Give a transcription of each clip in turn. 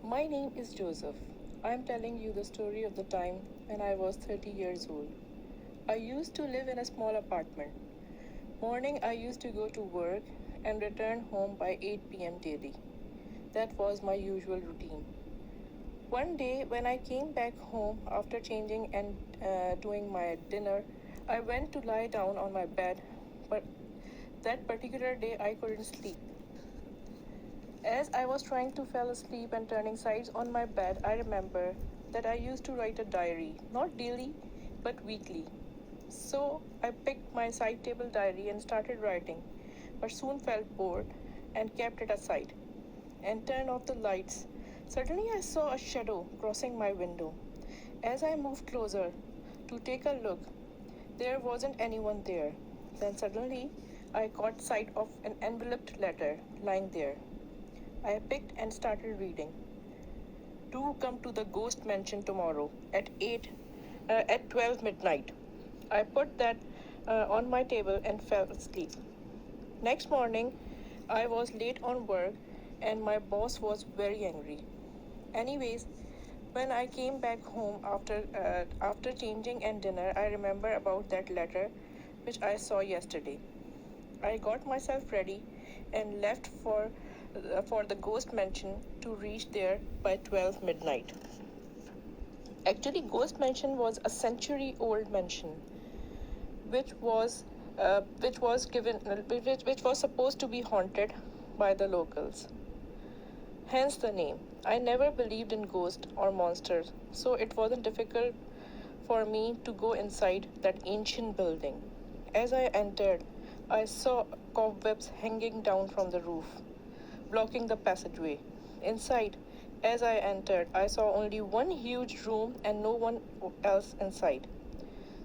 My name is Joseph. I am telling you the story of the time when I was 30 years old. I used to live in a small apartment. Morning I used to go to work and return home by 8 p.m. daily. That was my usual routine. One day when I came back home after changing and doing my dinner, I went to lie down on my bed, but that particular day I couldn't sleep. As I was trying to fall asleep and turning sides on my bed, I remember that I used to write a diary, not daily, but weekly. So I picked my side table diary and started writing, but soon felt bored and kept it aside and turned off the lights. Suddenly I saw a shadow crossing my window. As I moved closer to take a look, there wasn't anyone there. Then suddenly I caught sight of an enveloped letter lying there. I picked and started reading. Do come to the ghost mansion tomorrow at 12 midnight. I put that on my table and fell asleep. Next morning, I was late on work and my boss was very angry. Anyways, when I came back home after changing and dinner, I remember about that letter which I saw yesterday. I got myself ready and left for the ghost mansion to reach there by 12 midnight. Actually, ghost mansion was a century-old mansion, which was which was supposed to be haunted by the locals. Hence the name. I never believed in ghosts or monsters, so it wasn't difficult for me to go inside that ancient building. As I entered, I saw cobwebs hanging down from the roof, blocking the passageway. Inside, as I entered, I saw only one huge room and no one else inside.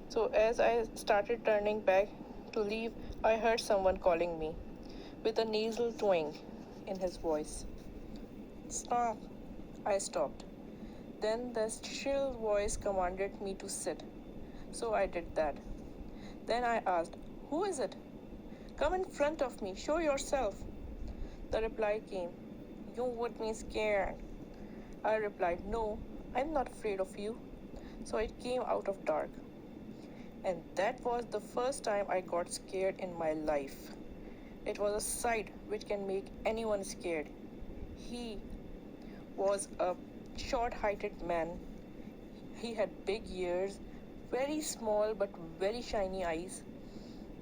So, as I started turning back to leave, I heard someone calling me with a nasal twang in his voice. Stop! I stopped. Then the shrill voice commanded me to sit. So I did that. Then I asked, who is it? Come in front of me, show yourself. The reply came, you would be scared. I replied, no, I'm not afraid of you. So it came out of dark. And that was the first time I got scared in my life. It was a sight which can make anyone scared. He was a short-heighted man. He had big ears, very small but very shiny eyes,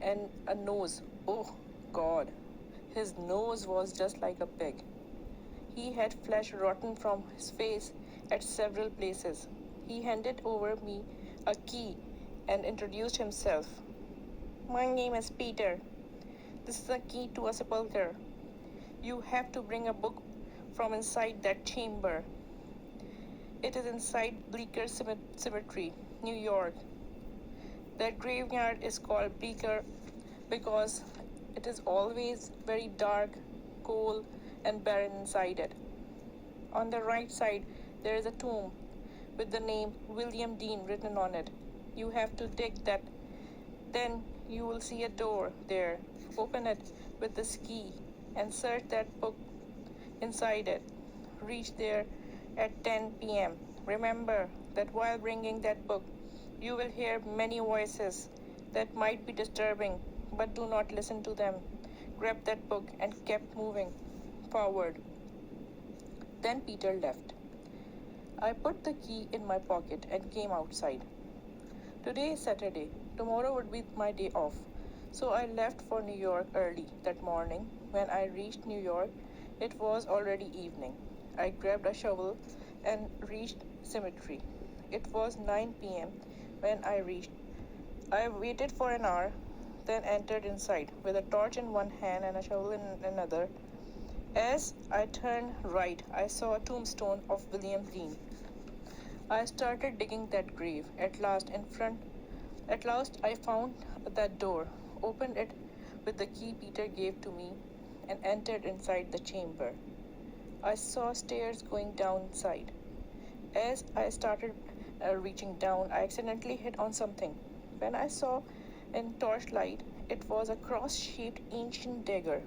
and a nose. Oh God, his nose was just like a pig. He had flesh rotten from his face at several places. He handed over me a key and introduced himself. My name is Peter. This is a key to a sepulchre. You have to bring a book from inside that chamber. It is inside Bleecker Cemetery, New York. That graveyard is called Bleecker because it is always very dark, cold, and barren inside it. On the right side, there is a tomb with the name William Dean written on it. You have to dig that. Then you will see a door there. Open it with this key and search that book inside it. Reach there at 10 p.m. Remember that while bringing that book, you will hear many voices that might be disturbing, but do not listen to them. Grab that book and kept moving forward. Then Peter left. I put the key in my pocket and came outside. Today is Saturday. Tomorrow would be my day off. So I left for New York early that morning. When I reached New York, it was already evening. I grabbed a shovel and reached cemetery. It was 9 p.m. when I reached. I waited for an hour, then entered inside with a torch in one hand and a shovel in another. As I turned right, I saw a tombstone of William Dean. I started digging that grave. At last I found that door, opened it with the key Peter gave to me, and entered inside the chamber. I saw stairs going down inside. As I started reaching down, I accidentally hit on something. When I saw in torchlight, it was a cross-shaped ancient dagger.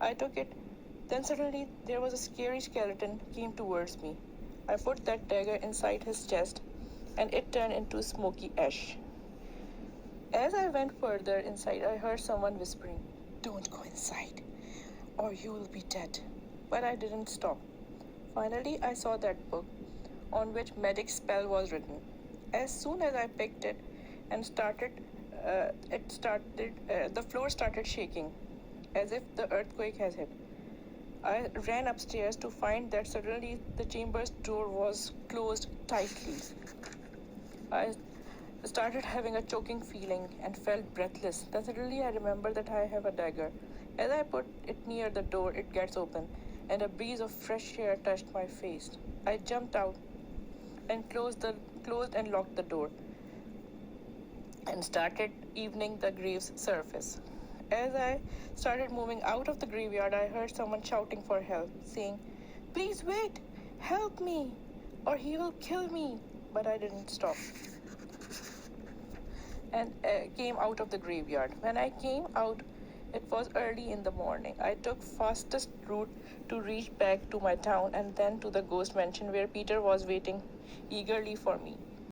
I took it Then suddenly there was a scary skeleton came towards me. I put that dagger inside his chest and it turned into smoky ash. As I went further inside, I heard someone whispering, "Don't go inside, or you will be dead." But I didn't stop. Finally, I saw that book on which magic spell was written. As soon as I picked it and the floor started shaking, as if the earthquake has hit. I ran upstairs to find that suddenly the chamber's door was closed tightly. I started having a choking feeling and felt breathless. Then suddenly I remembered that I have a dagger. As I put it near the door, it gets open, and a breeze of fresh air touched my face. I jumped out and closed and locked the door and started evening the grave's surface. As I started moving out of the graveyard, I heard someone shouting for help, saying, "Please wait, help me, or he will kill me." But I didn't stop and came out of the graveyard. When I came out, it was early in the morning. I took fastest route to reach back to my town and then to the ghost mansion where Peter was waiting eagerly for me.